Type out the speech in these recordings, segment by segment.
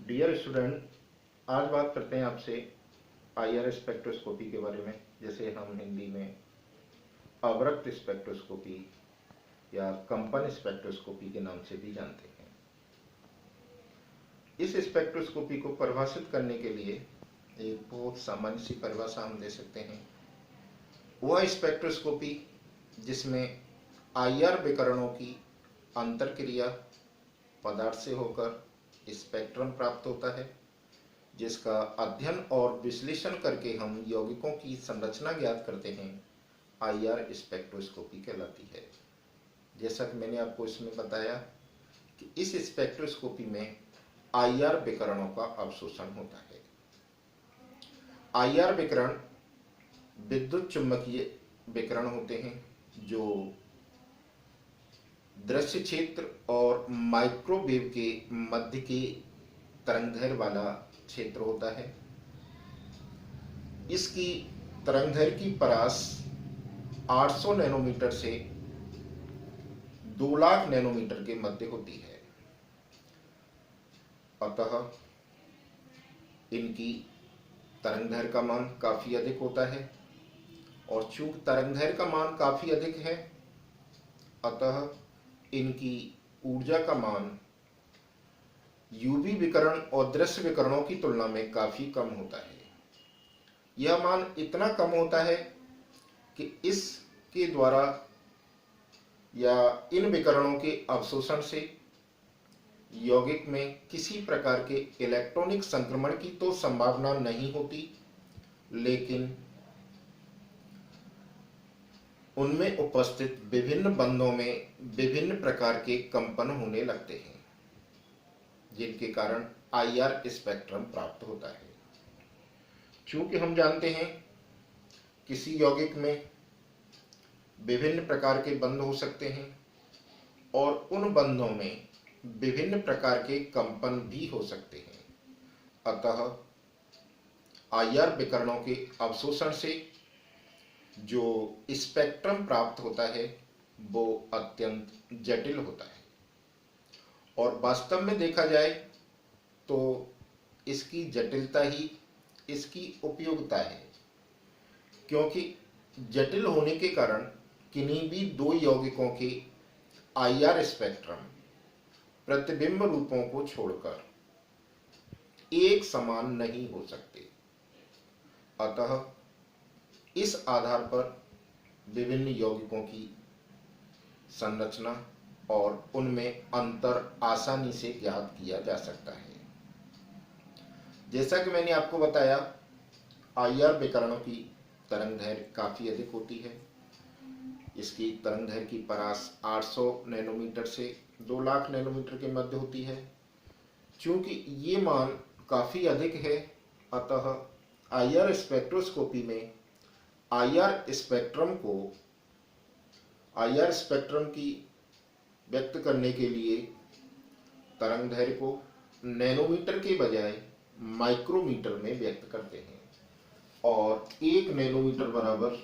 Dear student, आज बात करते हैं आपसे आईआर स्पेक्ट्रोस्कोपी के बारे में, जैसे हम हिंदी में अवरक्त स्पेक्ट्रोस्कोपी या कंपन स्पेक्ट्रोस्कोपी के नाम से भी जानते हैं। इस स्पेक्ट्रोस्कोपी को परिभाषित करने के लिए एक बहुत सामान्य सी परिभाषा हम दे सकते हैं। वह स्पेक्ट्रोस्कोपी जिसमें आईआर विकिरणों की अंतरक्रिया पदार्थ से होकर स्पेक्ट्रम प्राप्त होता है, जिसका अध्ययन और विश्लेषण करके हम यौगिकों की संरचना ज्ञात करते हैं, आईआर स्पेक्ट्रोस्कोपी कहलाती है। जैसा कि मैंने आपको इसमें बताया कि इस स्पेक्ट्रोस्कोपी में आईआर विकिरणों का अवशोषण होता है। आईआर विकिरण विद्युत चुम्बकीय विकिरण होते हैं जो दृश्य क्षेत्र और माइक्रोवेव के मध्य के तरंगदैर्घ्य वाला क्षेत्र होता है। इसकी तरंगदैर्घ्य की परास 800 नैनोमीटर से 2 लाख नैनोमीटर के मध्य होती है। अतः इनकी तरंगदैर्घ्य का मान काफी अधिक होता है, और चूंकि तरंगदैर्घ्य का मान काफी अधिक है, अतः इनकी ऊर्जा का मान यूवी विकिरण और दृश्य विकिरणों की तुलना में काफी कम होता है। यह मान इतना कम होता है कि इसके द्वारा या इन विकिरणों के अवशोषण से यौगिक में किसी प्रकार के इलेक्ट्रॉनिक संक्रमण की तो संभावना नहीं होती, लेकिन उनमें उपस्थित विभिन्न बंधों में विभिन्न प्रकार के कंपन होने लगते हैं, जिनके कारण आईआर स्पेक्ट्रम प्राप्त होता है। चूंकि हम जानते हैं किसी यौगिक में विभिन्न प्रकार के बंध हो सकते हैं और उन बंधों में विभिन्न प्रकार के कंपन भी हो सकते हैं, अतः आईआर विकिरणों के अवशोषण से जो स्पेक्ट्रम प्राप्त होता है वो अत्यंत जटिल होता है। और वास्तव में देखा जाए तो इसकी जटिलता ही इसकी उपयोगिता है, क्योंकि जटिल होने के कारण किन्हीं भी दो यौगिकों के आईआर स्पेक्ट्रम प्रतिबिंब रूपों को छोड़कर एक समान नहीं हो सकते। अतः इस आधार पर विभिन्न यौगिकों की संरचना और उनमें अंतर आसानी से ज्ञात किया जा सकता है। जैसा कि मैंने आपको बताया, आईआर विकिरणों की तरंगदैर्घ्य काफी अधिक होती है। इसकी तरंगदैर्घ्य की परास 800 नैनोमीटर से 2 लाख नैनोमीटर के मध्य होती है। चूंकि ये मान काफी अधिक है, अतः आईआर स्पेक्ट्रोस्कोपी में आईआर स्पेक्ट्रम की व्यक्त करने के लिए तरंगदैर्घ्य को नैनोमीटर के बजाय माइक्रोमीटर में व्यक्त करते हैं, और 1 माइक्रोमीटर बराबर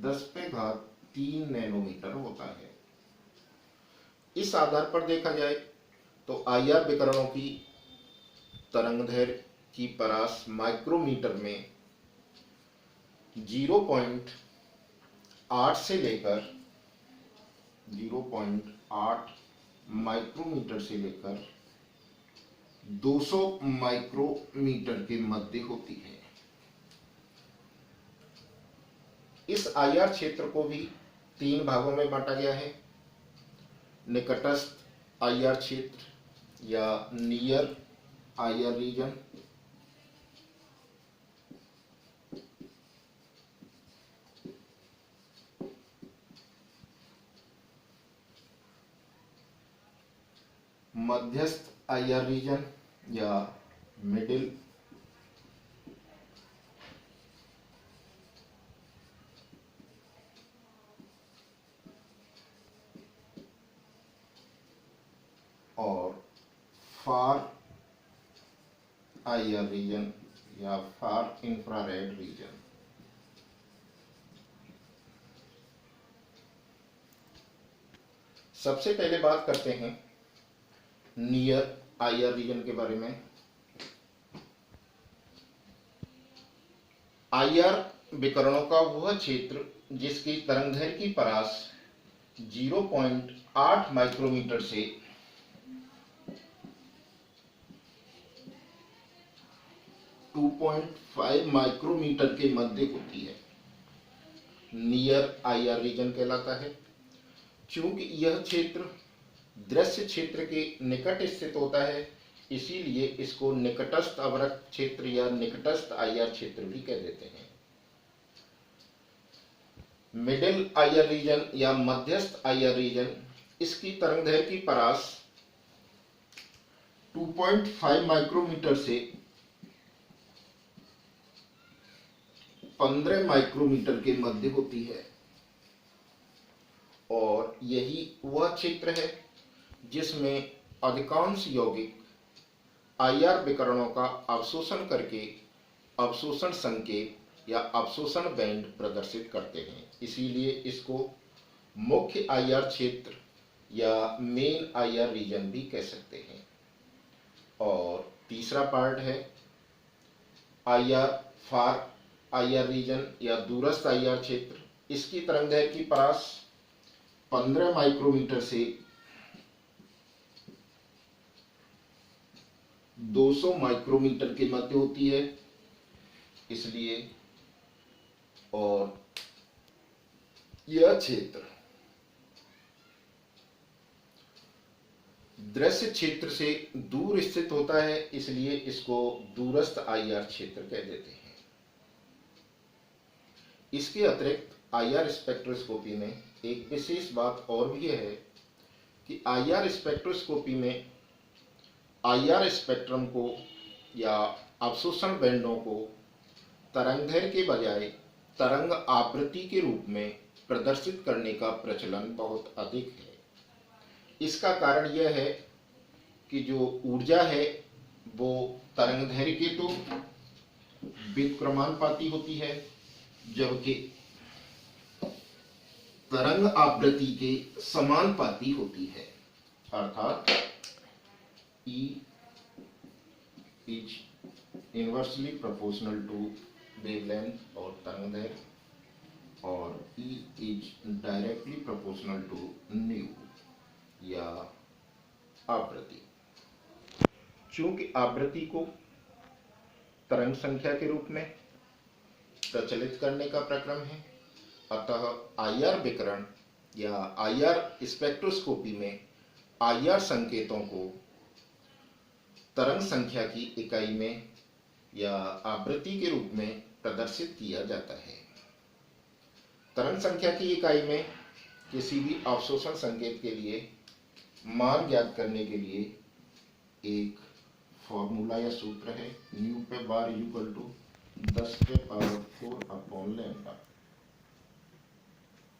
10⁻³ नैनोमीटर होता है। इस आधार पर देखा जाए तो आईआर विकिरणों की तरंगदैर्घ्य की परास माइक्रोमीटर में 0.8 से लेकर 0.8 माइक्रोमीटर से लेकर 200 माइक्रोमीटर के मध्य होती है। इस आईआर क्षेत्र को भी 3 भागों में बांटा गया है। निकटस्थ आईआर क्षेत्र या नियर आईआर रीजन, मध्यस्थ आईआर रीजन या मिडिल, और फार आईआर रीजन या फार इंफ्रारेड रीजन। सबसे पहले बात करते हैं नियर आईआर रीजन के बारे में। आईआर विकरणों का वह क्षेत्र जिसकी तरंगदैर्घ्य की परास 0.8 माइक्रोमीटर से 2.5 माइक्रोमीटर के मध्य होती है, नियर आईआर रीजन कहलाता है। चूंकि यह क्षेत्र दृश्य क्षेत्र के निकट स्थित होता है, इसीलिए इसको निकटस्थ अवरक्त क्षेत्र या निकटस्थ आईआर क्षेत्र भी कह देते हैं। मिडिल आईआर रीजन या मध्यस्थ आईआर रीजन, इसकी तरंगदैर्घ्य की परास 2.5 माइक्रोमीटर से 15 माइक्रोमीटर के मध्य होती है, और यही वह क्षेत्र है जिसमें अधिकांश यौगिक आईआर विकरणों का अवशोषण करके अवशोषण संकेत या अवशोषण बैंड प्रदर्शित करते हैं। इसीलिए इसको मुख्य आईआर क्षेत्र या मेन आईआर रीजन भी कह सकते हैं। और तीसरा पार्ट है आईआर फार आईआर रीजन या दूरस्थ आईआर क्षेत्र। इसकी तरंगदैर्घ्य की परास 15 माइक्रोमीटर से 200 माइक्रोमीटर के मध्य होती है, इसलिए और यह क्षेत्र दृश्य क्षेत्र से दूर स्थित होता है, इसलिए इसको दूरस्थ आईआर क्षेत्र कह देते हैं। इसके अतिरिक्त आईआर स्पेक्ट्रोस्कोपी में एक विशेष बात और भी है कि आईआर स्पेक्ट्रोस्कोपी में आईआर स्पेक्ट्रम को या अवशोषण बैंडों को तरंगदैर्घ्य के बजाय तरंग आवृत्ति के रूप में प्रदर्शित करने का प्रचलन बहुत अधिक है। इसका कारण यह है कि जो ऊर्जा है वो तरंगदैर्घ्य के तो विक्रमानुपाती होती है, जबकि तरंग आवृत्ति के समानुपाती होती है। अर्थात E is inversely proportional to wavelength और तरंगदैर्घ्य, और E is directly proportional to nu या आवृत्ति। चूंकि आवृत्ति को तरंग संख्या के रूप में प्रचलित करने का प्रक्रम है, अतः आईआर विकिरण या आईआर स्पेक्ट्रोस्कोपी में आईआर संकेतों को तरंग संख्या की इकाई में या आवृत्ति के रूप में प्रदर्शित किया जाता है। तरंग संख्या की इकाई में किसी भी अवशोषण संकेत के लिए मान ज्ञात करने के लिए एक फॉर्मूला या सूत्र है, न्यू पे बार इक्वल टू 10⁴/λ।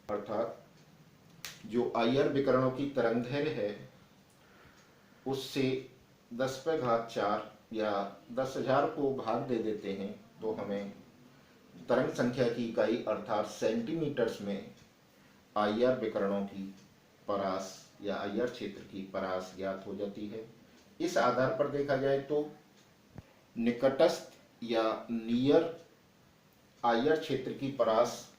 अर्थात जो आईआर विकिरणों की तरंगदैर्घ्य है उससे 10⁴ या 10,000 को भाग दे देते हैं, तो हमें तरंग संख्या की इकाई अर्थात सेंटीमीटर्स में आईआर विकिरणों की परास या आईआर क्षेत्र की परास ज्ञात हो जाती है। इस आधार पर देखा जाए तो निकटस्थ या नियर आईआर क्षेत्र की परास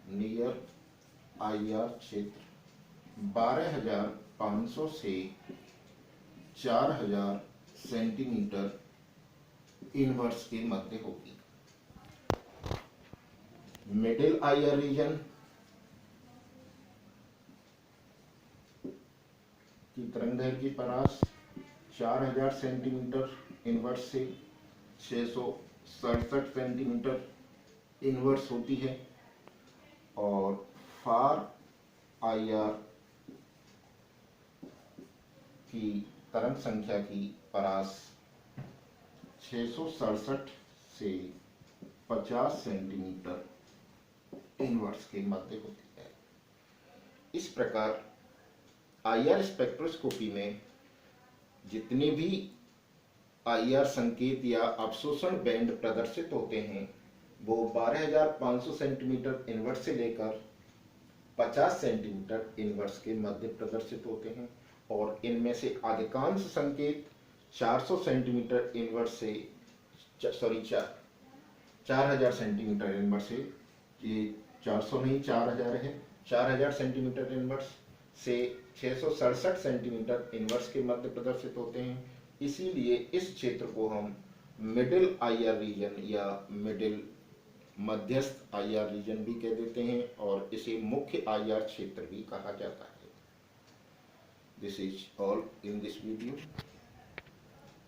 नियर आईआर क्षेत्र 12,500 से 4,000 सेंटीमीटर इनवर्स के मध्य होगी। मिडिल आईआर रीजन की तरंगदैर्घ्य की परास 4,000 सेंटीमीटर इनवर्स से 667 सेंटीमीटर इनवर्स होती है, और फार आईआर की तरंग संख्या की परास 667 से 50 सेंटीमीटर इनवर्स के मध्य होती है। इस प्रकार आईआर स्पेक्ट्रोस्कोपी में जितनी भी आईआर संकेत या अवशोषण बैंड प्रदर्शित होते हैं वो 12,500 सेंटीमीटर इनवर्स से लेकर 50 सेंटीमीटर इनवर्स के मध्य प्रदर्शित होते हैं, और इनमें से अधिकांश संकेत 400 सेंटीमीटर इनवर्स से 4,000 सेंटीमीटर इनवर्स से, ये 400 नहीं 4,000 है, 4,000 सेंटीमीटर इनवर्स से 667 सेंटीमीटर इनवर्स के मध्य प्रदर्शित होते हैं। इसीलिए इस क्षेत्र को हम मिडिल आईआर रीजन या मिडिल मध्यस्थ आईआर रीजन भी कह देते हैं, और इसे मुख्य आईआर क्षेत्र भी कहा जाता है। This is all in this video.